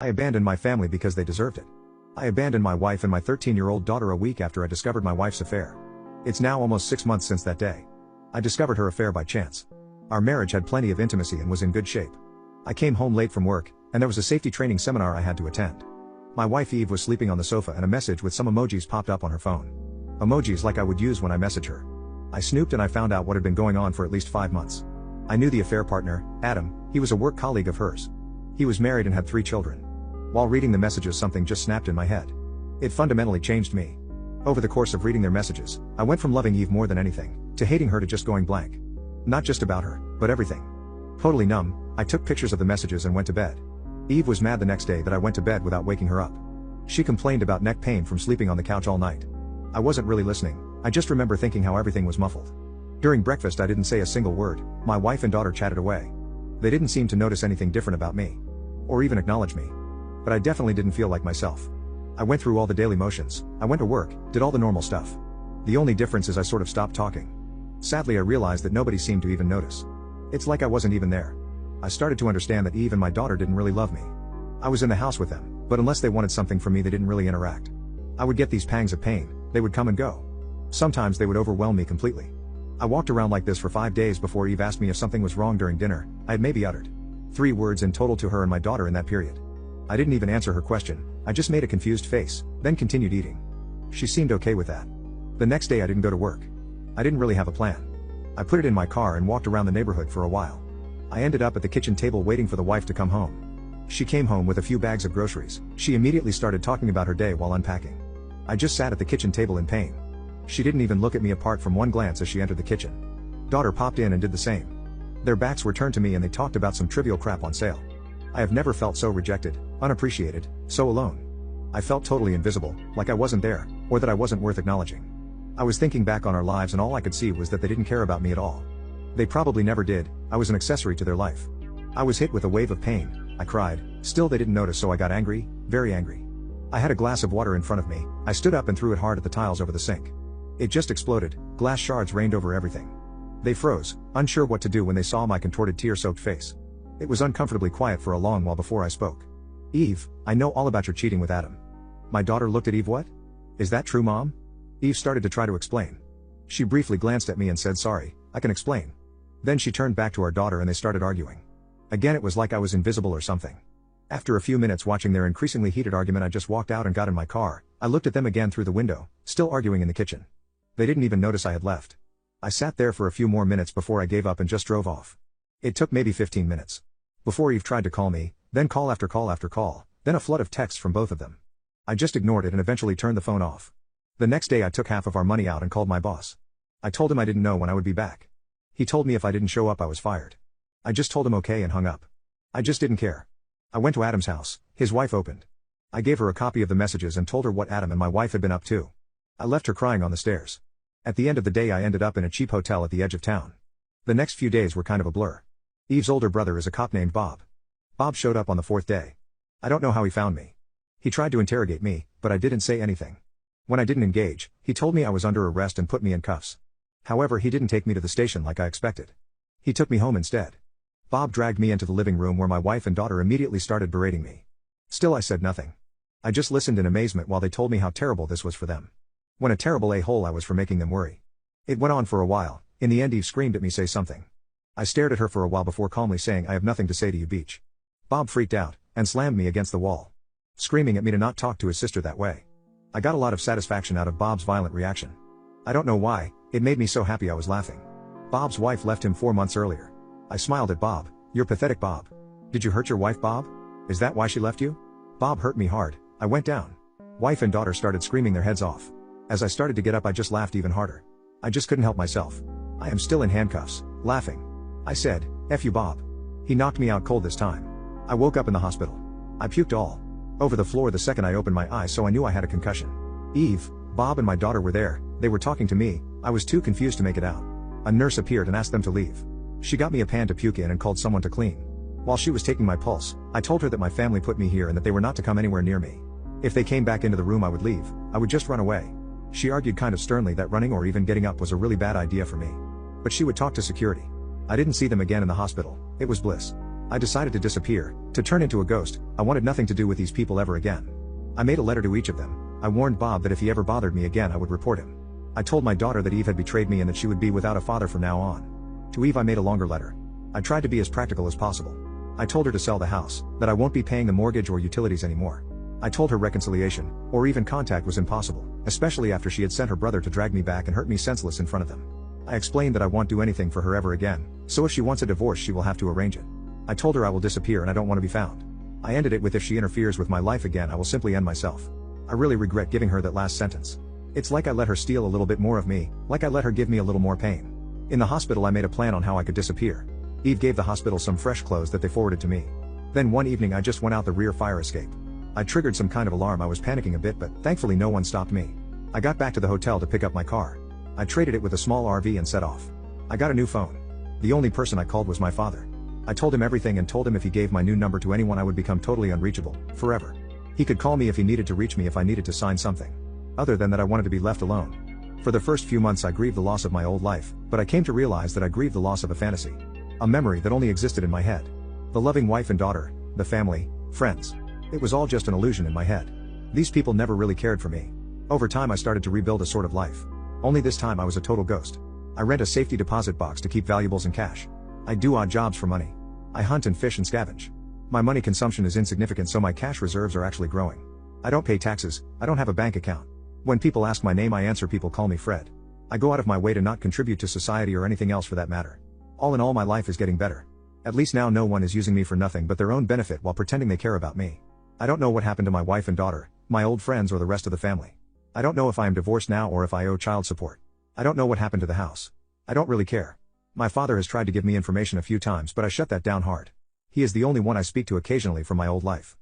I abandoned my family because they deserved it. I abandoned my wife and my 13-year-old daughter a week after I discovered my wife's affair. It's now almost 6 months since that day. I discovered her affair by chance. Our marriage had plenty of intimacy and was in good shape. I came home late from work, and there was a safety training seminar I had to attend. My wife Eve was sleeping on the sofa and a message with some emojis popped up on her phone. Emojis like I would use when I message her. I snooped and I found out what had been going on for at least 5 months. I knew the affair partner, Adam. He was a work colleague of hers. He was married and had 3 children. While reading the messages, something just snapped in my head. It fundamentally changed me. Over the course of reading their messages, I went from loving Eve more than anything, to hating her, to just going blank. Not just about her, but everything. Totally numb, I took pictures of the messages and went to bed. Eve was mad the next day that I went to bed without waking her up. She complained about neck pain from sleeping on the couch all night. I wasn't really listening, I just remember thinking how everything was muffled. During breakfast I didn't say a single word. My wife and daughter chatted away. They didn't seem to notice anything different about me. Or even acknowledge me. But I definitely didn't feel like myself. I went through all the daily motions, I went to work, did all the normal stuff. The only difference is I sort of stopped talking. Sadly I realized that nobody seemed to even notice. It's like I wasn't even there. I started to understand that Eve and my daughter didn't really love me. I was in the house with them, but unless they wanted something from me they didn't really interact. I would get these pangs of pain, they would come and go. Sometimes they would overwhelm me completely. I walked around like this for 5 days before Eve asked me if something was wrong during dinner. I had maybe uttered 3 words in total to her and my daughter in that period. I didn't even answer her question, I just made a confused face, then continued eating. She seemed okay with that. The next day I didn't go to work. I didn't really have a plan. I put it in my car and walked around the neighborhood for a while. I ended up at the kitchen table waiting for the wife to come home. She came home with a few bags of groceries. She immediately started talking about her day while unpacking. I just sat at the kitchen table in pain. She didn't even look at me apart from one glance as she entered the kitchen. Daughter popped in and did the same. Their backs were turned to me and they talked about some trivial crap on sale. I have never felt so rejected, unappreciated, so alone. I felt totally invisible, like I wasn't there, or that I wasn't worth acknowledging. I was thinking back on our lives and all I could see was that they didn't care about me at all. They probably never did, I was an accessory to their life. I was hit with a wave of pain, I cried, still they didn't notice, so I got angry, very angry. I had a glass of water in front of me, I stood up and threw it hard at the tiles over the sink. It just exploded, glass shards rained over everything. They froze, unsure what to do when they saw my contorted tear-soaked face. It was uncomfortably quiet for a long while before I spoke. Eve, I know all about your cheating with Adam. My daughter looked at Eve. What? Is that true, Mom? Eve started to try to explain. She briefly glanced at me and said, sorry, I can explain. Then she turned back to our daughter and they started arguing. Again it was like I was invisible or something. After a few minutes watching their increasingly heated argument I just walked out and got in my car. I looked at them again through the window, still arguing in the kitchen. They didn't even notice I had left. I sat there for a few more minutes before I gave up and just drove off. It took maybe 15 minutes. Before Eve tried to call me, then call after call after call, then a flood of texts from both of them. I just ignored it and eventually turned the phone off. The next day I took half of our money out and called my boss. I told him I didn't know when I would be back. He told me if I didn't show up I was fired. I just told him okay and hung up. I just didn't care. I went to Adam's house, his wife opened. I gave her a copy of the messages and told her what Adam and my wife had been up to. I left her crying on the stairs. At the end of the day I ended up in a cheap hotel at the edge of town. The next few days were kind of a blur. Eve's older brother is a cop named Bob. Bob showed up on the 4th day. I don't know how he found me. He tried to interrogate me, but I didn't say anything. When I didn't engage, he told me I was under arrest and put me in cuffs. However, he didn't take me to the station like I expected. He took me home instead. Bob dragged me into the living room where my wife and daughter immediately started berating me. Still I said nothing. I just listened in amazement while they told me how terrible this was for them. What a terrible a-hole I was for making them worry. It went on for a while. In the end Eve screamed at me, say something. I stared at her for a while before calmly saying, I have nothing to say to you, Beach. Bob freaked out, and slammed me against the wall. Screaming at me to not talk to his sister that way. I got a lot of satisfaction out of Bob's violent reaction. I don't know why, it made me so happy I was laughing. Bob's wife left him 4 months earlier. I smiled at Bob. You're pathetic, Bob. Did you hurt your wife, Bob? Is that why she left you? Bob hurt me hard. I went down. Wife and daughter started screaming their heads off. As I started to get up I just laughed even harder. I just couldn't help myself. I am still in handcuffs, laughing. I said, F you, Bob. He knocked me out cold this time. I woke up in the hospital. I puked all over the floor the second I opened my eyes, so I knew I had a concussion. Eve, Bob and my daughter were there. They were talking to me. I was too confused to make it out. A nurse appeared and asked them to leave. She got me a pan to puke in and called someone to clean. While she was taking my pulse, I told her that my family put me here and that they were not to come anywhere near me. If they came back into the room I would leave. I would just run away. She argued kind of sternly that running or even getting up was a really bad idea for me. But she would talk to security. I didn't see them again in the hospital. It was bliss. I decided to disappear, to turn into a ghost. I wanted nothing to do with these people ever again. I made a letter to each of them. I warned Bob that if he ever bothered me again I would report him. I told my daughter that Eve had betrayed me and that she would be without a father from now on. To Eve I made a longer letter. I tried to be as practical as possible. I told her to sell the house, that I won't be paying the mortgage or utilities anymore. I told her reconciliation, or even contact was impossible, especially after she had sent her brother to drag me back and hurt me senseless in front of them. I explained that I won't do anything for her ever again, so if she wants a divorce she will have to arrange it. I told her I will disappear and I don't want to be found. I ended it with if she interferes with my life again I will simply end myself. I really regret giving her that last sentence. It's like I let her steal a little bit more of me, like I let her give me a little more pain. In the hospital I made a plan on how I could disappear. Eve gave the hospital some fresh clothes that they forwarded to me. Then one evening I just went out the rear fire escape. I triggered some kind of alarm. I was panicking a bit but thankfully no one stopped me. I got back to the hotel to pick up my car. I traded it with a small RV and set off. I got a new phone. The only person I called was my father. I told him everything and told him if he gave my new number to anyone I would become totally unreachable, forever. He could call me if he needed to reach me if I needed to sign something. Other than that I wanted to be left alone. For the first few months I grieved the loss of my old life, but I came to realize that I grieved the loss of a fantasy. A memory that only existed in my head. The loving wife and daughter, the family, friends. It was all just an illusion in my head. These people never really cared for me. Over time I started to rebuild a sort of life. Only this time I was a total ghost. I rent a safety deposit box to keep valuables and cash. I do odd jobs for money. I hunt and fish and scavenge. My money consumption is insignificant so my cash reserves are actually growing. I don't pay taxes, I don't have a bank account. When people ask my name I answer people call me Fred. I go out of my way to not contribute to society or anything else for that matter. All in all my life is getting better. At least now no one is using me for nothing but their own benefit while pretending they care about me. I don't know what happened to my wife and daughter, my old friends or the rest of the family. I don't know if I am divorced now or if I owe child support. I don't know what happened to the house. I don't really care. My father has tried to give me information a few times but I shut that down hard. He is the only one I speak to occasionally from my old life.